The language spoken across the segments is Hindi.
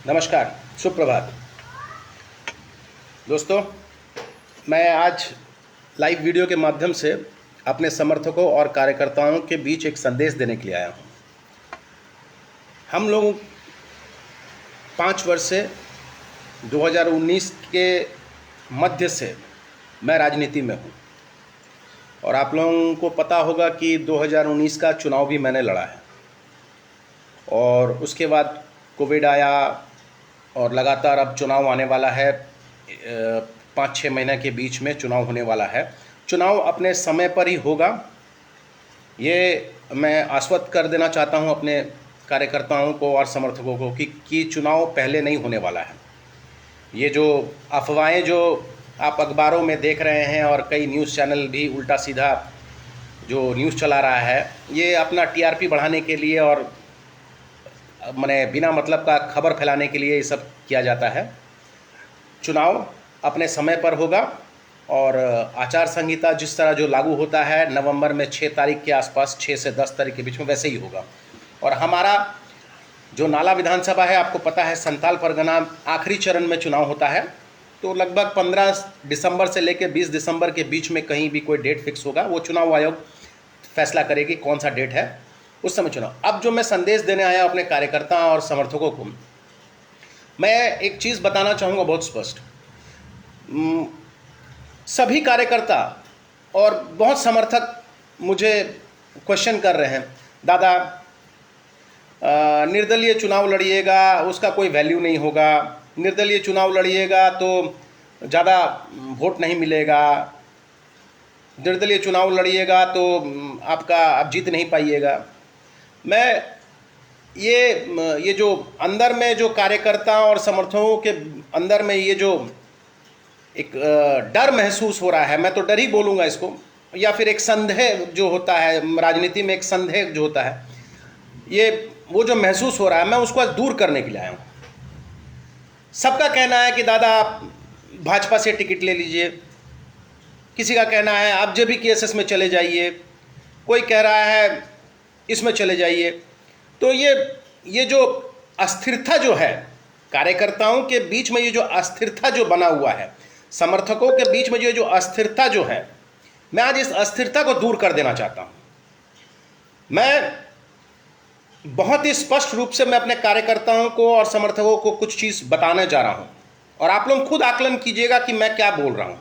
नमस्कार, सुप्रभात। दोस्तों, मैं आज लाइव वीडियो के माध्यम से अपने समर्थकों और कार्यकर्ताओं के बीच एक संदेश देने के लिए आया हूँ। हम लोग 5 वर्ष से 2019 के मध्य से मैं राजनीति में हूँ और आप लोगों को पता होगा कि 2019 का चुनाव भी मैंने लड़ा है और उसके बाद कोविड आया और लगातार अब चुनाव आने वाला है। 5-6 महीने के बीच में चुनाव होने वाला है। चुनाव अपने समय पर ही होगा, ये मैं आश्वस्त कर देना चाहता हूं अपने कार्यकर्ताओं को और समर्थकों को कि चुनाव पहले नहीं होने वाला है। ये जो अफवाहें जो आप अखबारों में देख रहे हैं और कई न्यूज़ चैनल भी उल्टा सीधा जो न्यूज़ चला रहा है, ये अपना टीआरपी बढ़ाने के लिए और माने बिना मतलब का खबर फैलाने के लिए ये सब किया जाता है। चुनाव अपने समय पर होगा और आचार संहिता जिस तरह जो लागू होता है नवंबर में 6 तारीख के आसपास, 6 से 10 तारीख के बीच में, वैसे ही होगा। और हमारा जो नाला विधानसभा है, आपको पता है संथाल परगना आखिरी चरण में चुनाव होता है, तो लगभग 15 दिसंबर से लेकर 20 दिसंबर के बीच में कहीं भी कोई डेट फिक्स होगा। वो चुनाव आयोग फैसला करेगी कौन सा डेट है, उस समय चुनाव। अब जो मैं संदेश देने आया अपने कार्यकर्ता और समर्थकों को, मैं एक चीज़ बताना चाहूँगा बहुत स्पष्ट। सभी कार्यकर्ता और बहुत समर्थक मुझे क्वेश्चन कर रहे हैं, दादा निर्दलीय चुनाव लड़िएगा, उसका कोई वैल्यू नहीं होगा, निर्दलीय चुनाव लड़िएगा तो ज़्यादा वोट नहीं मिलेगा, निर्दलीय चुनाव लड़िएगा तो आप जीत नहीं पाइएगा। मैं ये जो अंदर में जो कार्यकर्ता और समर्थकों के अंदर में ये जो एक डर महसूस हो रहा है, मैं तो डर ही बोलूँगा इसको, या फिर एक संदेह जो होता है राजनीति में, एक संदेह जो होता है, ये वो जो महसूस हो रहा है, मैं उसको आज दूर करने के लिए आया हूँ। सबका कहना है कि दादा आप भाजपा से टिकट ले लीजिए, किसी का कहना है आप जेबी केएसएस में चले जाइए, कोई कह रहा है इसमें चले जाइए। तो ये जो अस्थिरता जो है कार्यकर्ताओं के बीच में, ये जो अस्थिरता जो बना हुआ है, समर्थकों के बीच में जो अस्थिरता जो है, मैं आज इस अस्थिरता को दूर कर देना चाहता हूं। मैं बहुत ही स्पष्ट रूप से मैं अपने कार्यकर्ताओं को और समर्थकों को कुछ चीज़ बताने जा रहा हूं और आप लोग खुद आकलन कीजिएगा कि मैं क्या बोल रहा हूं।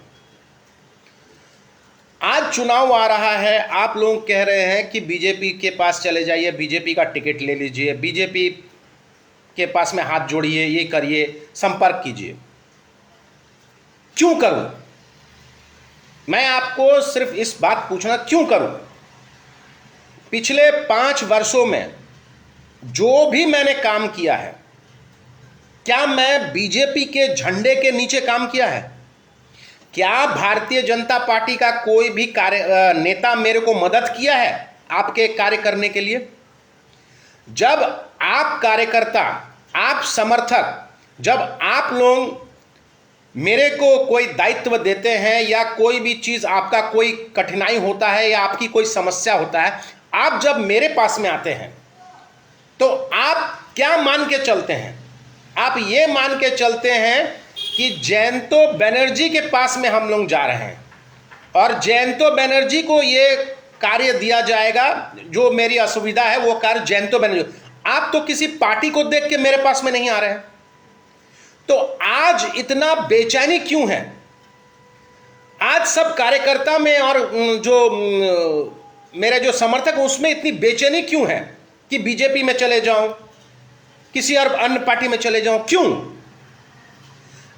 आज चुनाव आ रहा है, आप लोग कह रहे हैं कि बीजेपी के पास चले जाइए, बीजेपी का टिकट ले लीजिए, बीजेपी के पास में हाथ जोड़िए, ये करिए, संपर्क कीजिए। क्यों करूं? मैं आपको सिर्फ इस बात पूछना, क्यों करूं? पिछले 5 वर्षों में जो भी मैंने काम किया है, क्या मैं बीजेपी के झंडे के नीचे काम किया है? क्या भारतीय जनता पार्टी का कोई भी नेता मेरे को मदद किया है आपके कार्य करने के लिए? जब आप कार्यकर्ता, आप समर्थक, जब आप लोग मेरे को कोई दायित्व देते हैं या कोई भी चीज़, आपका कोई कठिनाई होता है या आपकी कोई समस्या होता है, आप जब मेरे पास में आते हैं तो आप क्या मान के चलते हैं? आप ये मान के चलते हैं कि जयंतो बनर्जी के पास में हम लोग जा रहे हैं और जयंतो बनर्जी को ये कार्य दिया जाएगा, जो मेरी असुविधा है वो कार्य जयंतो बनर्जी। आप तो किसी पार्टी को देख के मेरे पास में नहीं आ रहे हैं, तो आज इतना बेचैनी क्यों है? आज सब कार्यकर्ता में और जो मेरे जो समर्थक हैं उसमें इतनी बेचैनी क्यों है कि बीजेपी में चले जाऊं, किसी और अन्य पार्टी में चले जाऊं? क्यों?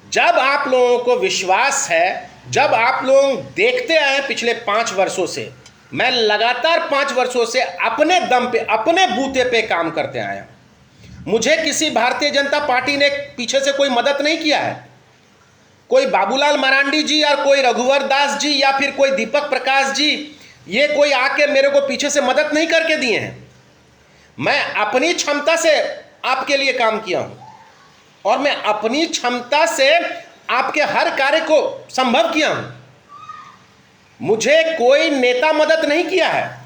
जब आप लोगों को विश्वास है, जब आप लोग देखते आए पिछले 5 वर्षों से, मैं लगातार 5 वर्षों से अपने दम पे, अपने बूते पे काम करते आया। मुझे किसी भारतीय जनता पार्टी ने पीछे से कोई मदद नहीं किया है। कोई बाबूलाल मरांडी जी या कोई रघुवर दास जी या फिर कोई दीपक प्रकाश जी, ये कोई आके मेरे को पीछे से मदद नहीं करके दिए हैं। मैं अपनी क्षमता से आपके लिए काम किया हूं और मैं अपनी क्षमता से आपके हर कार्य को संभव किया हूं। मुझे कोई नेता मदद नहीं किया है।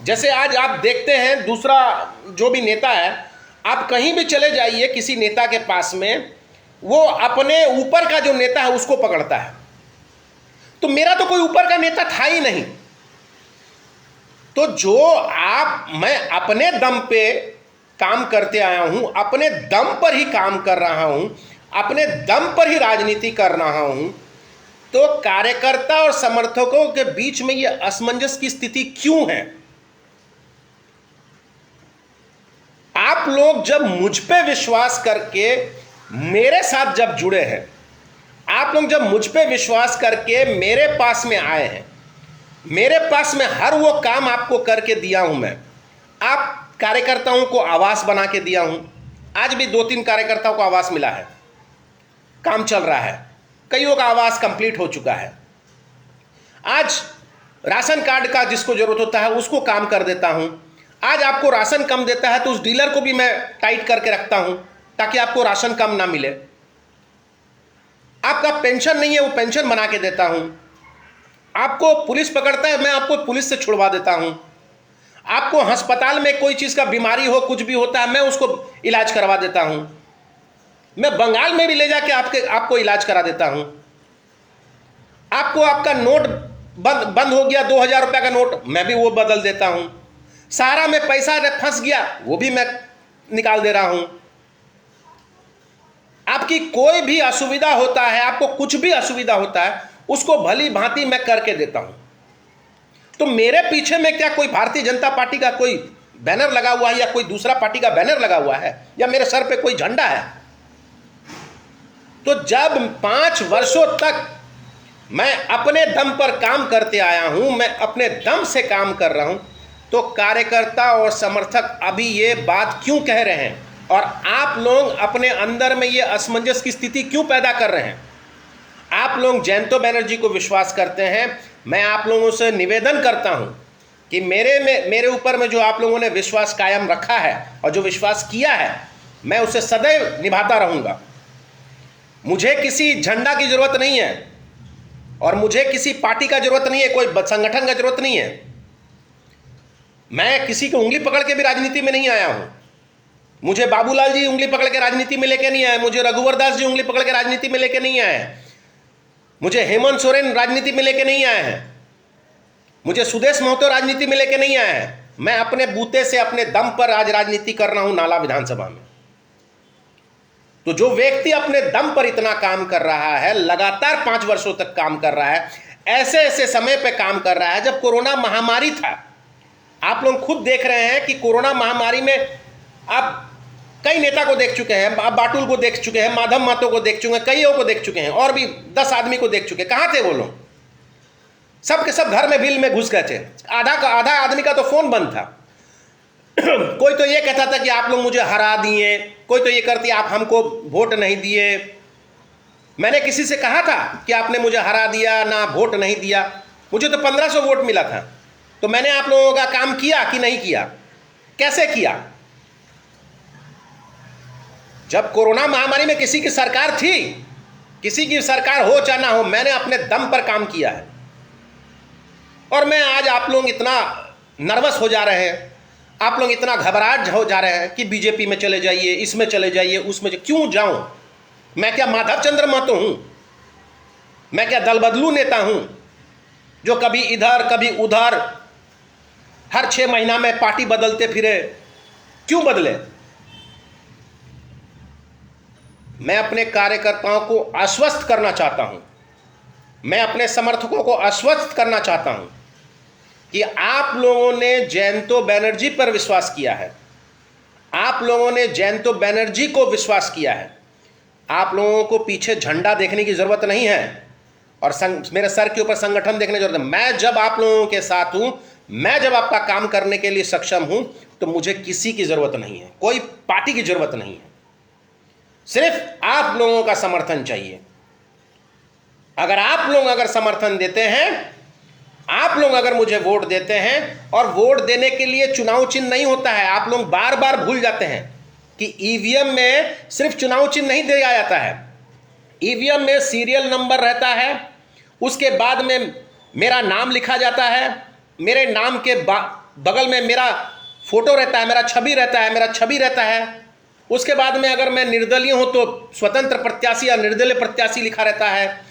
जैसे आज आप देखते हैं दूसरा जो भी नेता है, आप कहीं भी चले जाइए किसी नेता के पास में, वो अपने ऊपर का जो नेता है उसको पकड़ता है। तो मेरा तो कोई ऊपर का नेता था ही नहीं। तो जो मैं अपने दम पे काम करते आया हूं, अपने दम पर ही काम कर रहा हूं, अपने दम पर ही राजनीति कर रहा हूं, तो कार्यकर्ता और समर्थकों के बीच में यह असमंजस की स्थिति क्यों है? आप लोग जब मुझ पे विश्वास करके मेरे साथ जब जुड़े हैं, आप लोग जब मुझ पे विश्वास करके मेरे पास में आए हैं, मेरे पास में हर वो काम आपको करके दिया हूं मैं। आप कार्यकर्ताओं को आवास बना के दिया हूं। आज भी 2-3 कार्यकर्ताओं को आवास मिला है, काम चल रहा है। कईयों का आवास कंप्लीट हो चुका है। आज राशन कार्ड का जिसको जरूरत होता है उसको काम कर देता हूं। आज आपको राशन कम देता है तो उस डीलर को भी मैं टाइट करके रखता हूं ताकि आपको राशन कम ना मिले। आपका पेंशन नहीं है, वो पेंशन बना के देता हूं। आपको पुलिस पकड़ता है, मैं आपको पुलिस से छुड़वा देता हूं। आपको अस्पताल में कोई चीज़ का बीमारी हो, कुछ भी होता है, मैं उसको इलाज करवा देता हूं। मैं बंगाल में भी ले जाके आपको इलाज करा देता हूं। आपको आपका नोट बंद हो गया, 2000 रुपये का नोट, मैं भी वो बदल देता हूं। सहारा में पैसा फंस गया, वो भी मैं निकाल दे रहा हूं। आपकी कोई भी असुविधा होता है, आपको कुछ भी असुविधा होता है, उसको भली भांति मैं करके देता हूं। तो मेरे पीछे में क्या कोई भारतीय जनता पार्टी का कोई बैनर लगा हुआ है या कोई दूसरा पार्टी का बैनर लगा हुआ है या मेरे सर पे कोई झंडा है? तो जब 5 वर्षों तक मैं अपने दम पर काम करते आया हूं, मैं अपने दम से काम कर रहा हूं, तो कार्यकर्ता और समर्थक अभी ये बात क्यों कह रहे हैं और आप लोग अपने अंदर में ये असमंजस की स्थिति क्यों पैदा कर रहे हैं? आप लोग जयंतो बनर्जी को विश्वास करते हैं। मैं आप लोगों से निवेदन करता हूं कि मेरे ऊपर में जो आप लोगों ने विश्वास कायम रखा है और जो विश्वास किया है, मैं उसे सदैव निभाता रहूंगा। मुझे किसी झंडा की जरूरत नहीं है और मुझे किसी पार्टी का जरूरत नहीं है, कोई संगठन का जरूरत नहीं है। मैं किसी को उंगली पकड़ के भी राजनीति में नहीं आया हूं। मुझे बाबूलाल जी उंगली पकड़ के राजनीति में लेके नहीं आए, मुझे रघुवर दास जी उंगली पकड़ के राजनीति में लेके नहीं आए, मुझे हेमंत सोरेन राजनीति में लेके नहीं आए हैं, मुझे सुदेश महतो राजनीति में लेके नहीं आए हैं। मैं अपने बूते से अपने दम पर आज राजनीति कर रहा हूं नाला विधानसभा में। तो जो व्यक्ति अपने दम पर इतना काम कर रहा है, लगातार 5 वर्षों तक काम कर रहा है, ऐसे ऐसे समय पे काम कर रहा है जब कोरोना महामारी था। आप लोग खुद देख रहे हैं कि कोरोना महामारी में आप कई नेता को देख चुके हैं, आप बाटुल को देख चुके हैं, माधव महतो को देख चुके हैं, कईयों को देख चुके हैं और भी 10 आदमी को देख चुके हैं। कहाँ थे वो लोग? सब के सब घर में बिल में घुस गए थे। आधा आदमी का तो फोन बंद था। कोई तो ये कहता था कि आप लोग मुझे हरा दिए, कोई तो ये करती आप हमको वोट नहीं दिए। मैंने किसी से कहा था कि आपने मुझे हरा दिया ना वोट नहीं दिया? मुझे तो 1500 वोट मिला था। तो मैंने आप लोगों का काम किया कि नहीं किया? कैसे किया? जब कोरोना महामारी में किसी की सरकार थी, किसी की सरकार हो चाहे ना हो, मैंने अपने दम पर काम किया है। और मैं आज आप लोग इतना नर्वस हो जा रहे हैं, आप लोग इतना घबराहट हो जा रहे हैं कि बीजेपी में चले जाइए, इसमें चले जाइए, उसमें क्यों जाऊं? मैं क्या माधव चंद्र महतो हूं? मैं क्या दल बदलू नेता हूं जो कभी इधर कभी उधर हर 6 महीना में पार्टी बदलते फिरे? क्यों बदले? मैं अपने कार्यकर्ताओं को आश्वस्त करना चाहता हूं, मैं अपने समर्थकों को आश्वस्त करना चाहता हूं कि आप लोगों ने जयंतो बनर्जी पर विश्वास किया है, आप लोगों ने जयंतो बनर्जी को विश्वास किया है। आप लोगों को पीछे झंडा देखने की ज़रूरत नहीं है और मेरे सर के ऊपर संगठन देखने की जरूरत है। मैं जब आप लोगों के साथ हूं, मैं जब आपका काम करने के लिए सक्षम हूं, तो मुझे किसी की ज़रूरत नहीं है, कोई पार्टी की ज़रूरत नहीं है। सिर्फ आप लोगों का समर्थन चाहिए। अगर आप लोग अगर समर्थन देते हैं, आप लोग अगर मुझे वोट देते हैं, और वोट देने के लिए चुनाव चिन्ह नहीं होता है, आप लोग बार बार भूल जाते हैं कि ईवीएम में सिर्फ चुनाव चिन्ह नहीं दिया जाता है। ईवीएम में सीरियल नंबर रहता है, उसके बाद में मेरा नाम लिखा जाता है, मेरे नाम के बगल में मेरा फोटो रहता है, मेरा छवि रहता है, उसके बाद में अगर मैं निर्दलीय हूं तो स्वतंत्र प्रत्याशी या निर्दलीय प्रत्याशी लिखा रहता है,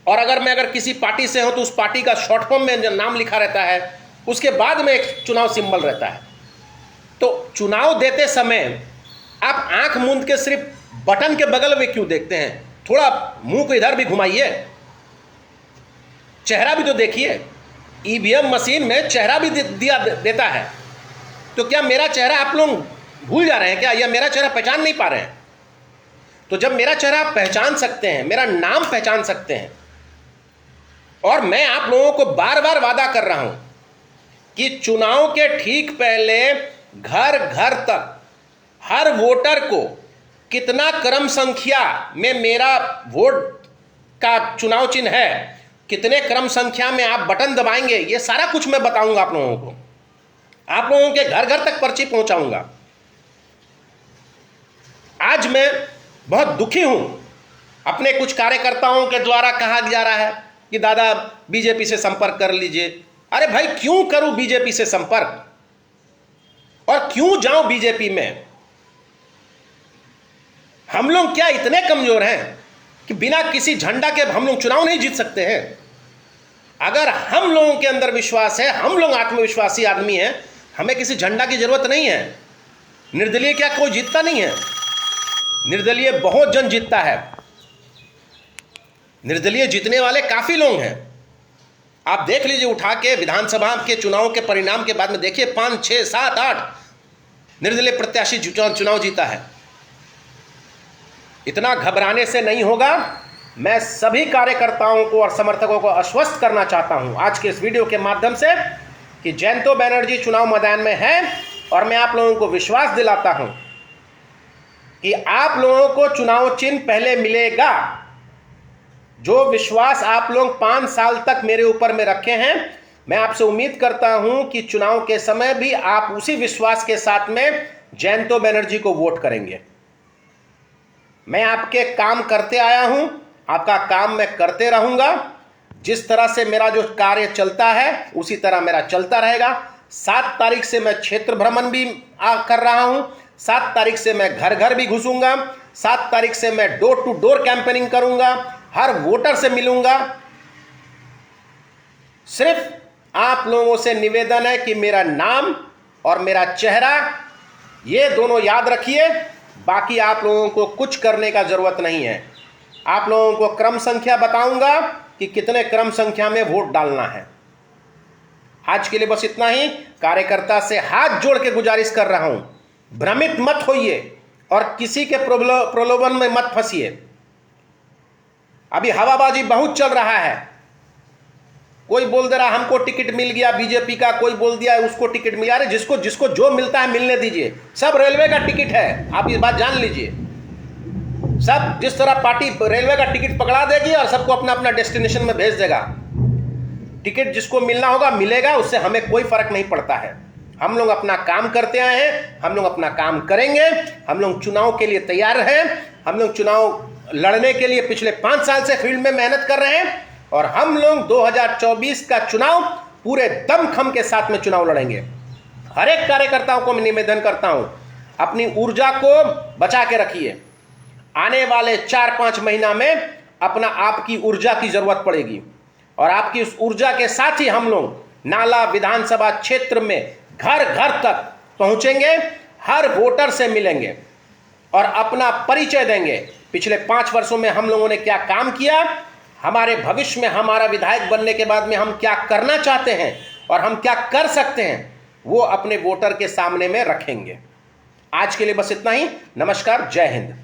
और अगर किसी पार्टी से हूं तो उस पार्टी का शॉर्ट फॉर्म में नाम लिखा रहता है। उसके बाद में एक चुनाव सिंबल रहता है। तो चुनाव देते समय आप आंख मूंद के सिर्फ बटन के बगल में क्यों देखते हैं? थोड़ा मुंह को इधर भी घुमाइए, चेहरा भी तो देखिए। ईवीएम मशीन में चेहरा भी देता है, तो क्या मेरा चेहरा आप लोग भूल जा रहे हैं क्या, या मेरा चेहरा पहचान नहीं पा रहे हैं? तो जब मेरा चेहरा आप पहचान सकते हैं, मेरा नाम पहचान सकते हैं, और मैं आप लोगों को बार बार वादा कर रहा हूं कि चुनाव के ठीक पहले घर घर तक हर वोटर को कितना क्रम संख्या में मेरा वोट का चुनाव चिन्ह है, कितने क्रम संख्या में आप बटन दबाएंगे, ये सारा कुछ मैं बताऊंगा आप लोगों को। आप लोगों के घर घर तक पर्ची पहुंचाऊंगा। आज मैं बहुत दुखी हूं, अपने कुछ कार्यकर्ताओं के द्वारा कहा जा रहा है कि दादा बीजेपी से संपर्क कर लीजिए। अरे भाई, क्यों करूं बीजेपी से संपर्क, और क्यों जाऊं बीजेपी में? हम लोग क्या इतने कमजोर हैं कि बिना किसी झंडा के हम लोग चुनाव नहीं जीत सकते हैं? अगर हम लोगों के अंदर विश्वास है, हम लोग आत्मविश्वासी आदमी हैं, हमें किसी झंडा की जरूरत नहीं है। निर्दलीय क्या कोई जीतता नहीं है? निर्दलीय बहुत जन जीतता है। निर्दलीय जीतने वाले काफी लोग हैं। आप देख लीजिए, उठा के विधानसभा के चुनाव के परिणाम के बाद में देखिए, 5, 6, 7, 8 निर्दलीय प्रत्याशी चुनाव जीता है। इतना घबराने से नहीं होगा। मैं सभी कार्यकर्ताओं को और समर्थकों को आश्वस्त करना चाहता हूं आज के इस वीडियो के माध्यम से कि जयंतो बनर्जी चुनाव मैदान में है, और मैं आप लोगों को विश्वास दिलाता हूं कि आप लोगों को चुनाव चिन्ह पहले मिलेगा। जो विश्वास आप लोग 5 साल तक मेरे ऊपर में रखे हैं, मैं आपसे उम्मीद करता हूं कि चुनाव के समय भी आप उसी विश्वास के साथ में जयंतो बनर्जी को वोट करेंगे। मैं आपके काम करते आया हूं, आपका काम मैं करते रहूंगा। जिस तरह से मेरा जो कार्य चलता है उसी तरह मेरा चलता रहेगा। 7 तारीख से मैं क्षेत्र भ्रमण भी कर रहा हूं। 7 तारीख से मैं घर घर भी घुसूंगा। 7 तारीख से मैं डोर टू डोर कैंपेनिंग करूंगा, हर वोटर से मिलूंगा। सिर्फ आप लोगों से निवेदन है कि मेरा नाम और मेरा चेहरा, ये दोनों याद रखिए। बाकी आप लोगों को कुछ करने का जरूरत नहीं है। आप लोगों को क्रम संख्या बताऊंगा कि कितने क्रम संख्या में वोट डालना है। आज के लिए बस इतना ही। कार्यकर्ता से हाथ जोड़ के गुजारिश कर रहा हूं, भ्रमित मत होइए और किसी के प्रलोभन में मत फंसिए। अभी हवाबाजी बहुत चल रहा है। कोई बोल दे रहा हमको टिकट मिल गया बीजेपी का, कोई बोल दिया उसको टिकट मिला। अरे जिसको जिसको जो मिलता है मिलने दीजिए। सब रेलवे का टिकट है, आप इस बात जान लीजिए। सब जिस तरह पार्टी रेलवे का टिकट पकड़ा देगी और सबको अपना अपना डेस्टिनेशन में भेज देगा। टिकट जिसको मिलना होगा मिलेगा, उससे हमें कोई फर्क नहीं पड़ता है। हम लोग अपना काम करते आए हैं, हम लोग अपना काम करेंगे। हम लोग चुनाव के लिए तैयार हैं। हम लोग चुनाव लड़ने के लिए पिछले 5 साल से फील्ड में मेहनत कर रहे हैं, और हम लोग 2024 का चुनाव पूरे दमखम के साथ में चुनाव लड़ेंगे। हर एक कार्यकर्ताओं को मैं निवेदन करता हूं, अपनी ऊर्जा को बचा के रखिए। आने वाले 4-5 महीना में अपना आपकी ऊर्जा की जरूरत पड़ेगी, और आपकी उस ऊर्जा के साथ ही हम लोग नाला विधानसभा क्षेत्र में घर घर तक पहुंचेंगे, हर वोटर से मिलेंगे और अपना परिचय देंगे। पिछले 5 वर्षों में हम लोगों ने क्या काम किया, हमारे भविष्य में हमारा विधायक बनने के बाद में हम क्या करना चाहते हैं और हम क्या कर सकते हैं, वो अपने वोटर के सामने में रखेंगे। आज के लिए बस इतना ही। नमस्कार, जय हिंद।